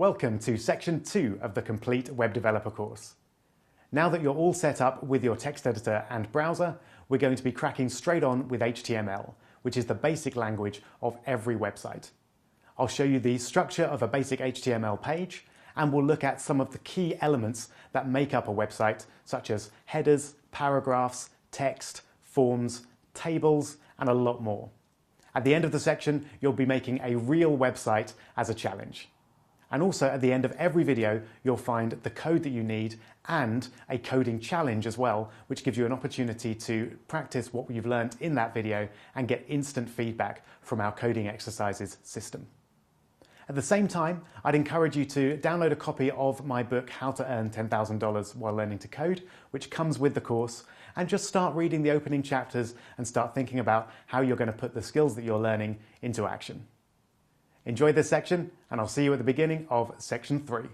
Welcome to section 2 of the complete web developer course. Now that you're all set up with your text editor and browser, we're going to be cracking straight on with HTML, which is the basic language of every website. I'll show you the structure of a basic HTML page, and we'll look at some of the key elements that make up a website, such as headers, paragraphs, text, forms, tables, and a lot more. At the end of the section, you'll be making a real website as a challenge. And also at the end of every video, you'll find the code that you need and a coding challenge as well, which gives you an opportunity to practice what you've learned in that video and get instant feedback from our coding exercises system. At the same time, I'd encourage you to download a copy of my book, How to Earn $10,000 While Learning to Code, which comes with the course, and just start reading the opening chapters and start thinking about how you're going to put the skills that you're learning into action. Enjoy this section, and I'll see you at the beginning of section 3.